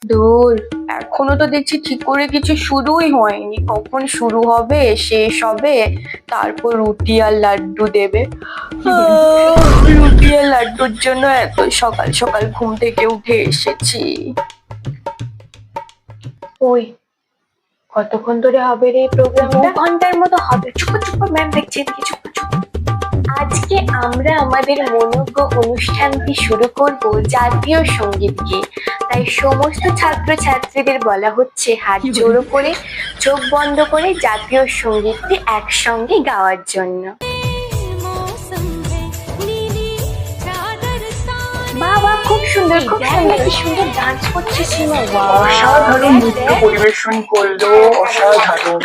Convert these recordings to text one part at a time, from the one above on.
ধুর, এখনো তো দেখছি ঠিক করে কিছু শুরুই হয়নি। কখন শুরু হবে, শেষ হবে, তারপর রুটি আর লাড্ডু দেবে। রুটি আর লাড্ডুর জন্য এত সকাল সকাল ঘুম থেকে উঠে এসেছি। ওই, কতক্ষণ ধরে হবে রে এই প্রোগ্রামটা? 2 ঘন্টার মতো হবে। চুপ চুপ, ম্যাম দেখছি এদিকে, চুপ চুপ। আজকে আমরা আমাদের মনোজ্ঞ অনুষ্ঠানটি শুরু করব জাতীয় সঙ্গীত গেয়ে। তাই সমস্ত ছাত্রছাত্রীদের বলা হচ্ছে হাত জোড়ো করে, চোখ বন্ধ করে জাতীয় সঙ্গীতটি একসঙ্গে গাওয়ার জন্য। বাবা, খুব সুন্দর, খুব সুন্দর, কি সুন্দর ডান্স করছে সীমা। অসাধারণ নৃত্য পরিবেশন করলো, অসাধারণ।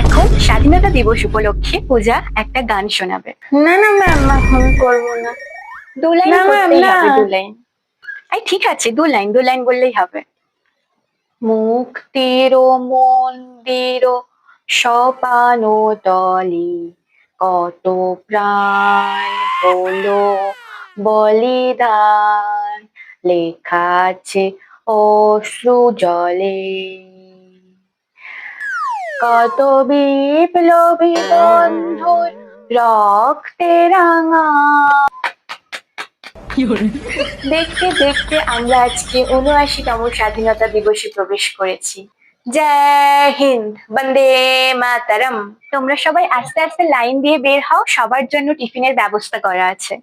এখন স্বাধীনতা দিবস উপলক্ষে পূজা একটা গান শোনাবে। না না ম্যাম, এখন করবো না। 2 লাইন না, ma'am, করতেই না। হবে, 2 লাইন। এই ঠিক আছে, 2 লাইন বললেই হবে। মুক্তির মন্দির সোপানো তলে কত প্রাণ হলো বলিদান, লেখা আছে অশ্রু জলে, কত বিপ্লবী বন্ধুর রক্তে রাঙা। দেখতে দেখতে আমরা আজকে ৭৯তম স্বাধীনতা দিবসে প্রবেশ করেছি। জয় হিন্দ, বন্দে মাতারম। তোমরা সবাই আস্তে আস্তে লাইন দিয়ে বের হও, সবার জন্য টিফিনের ব্যবস্থা করা আছে।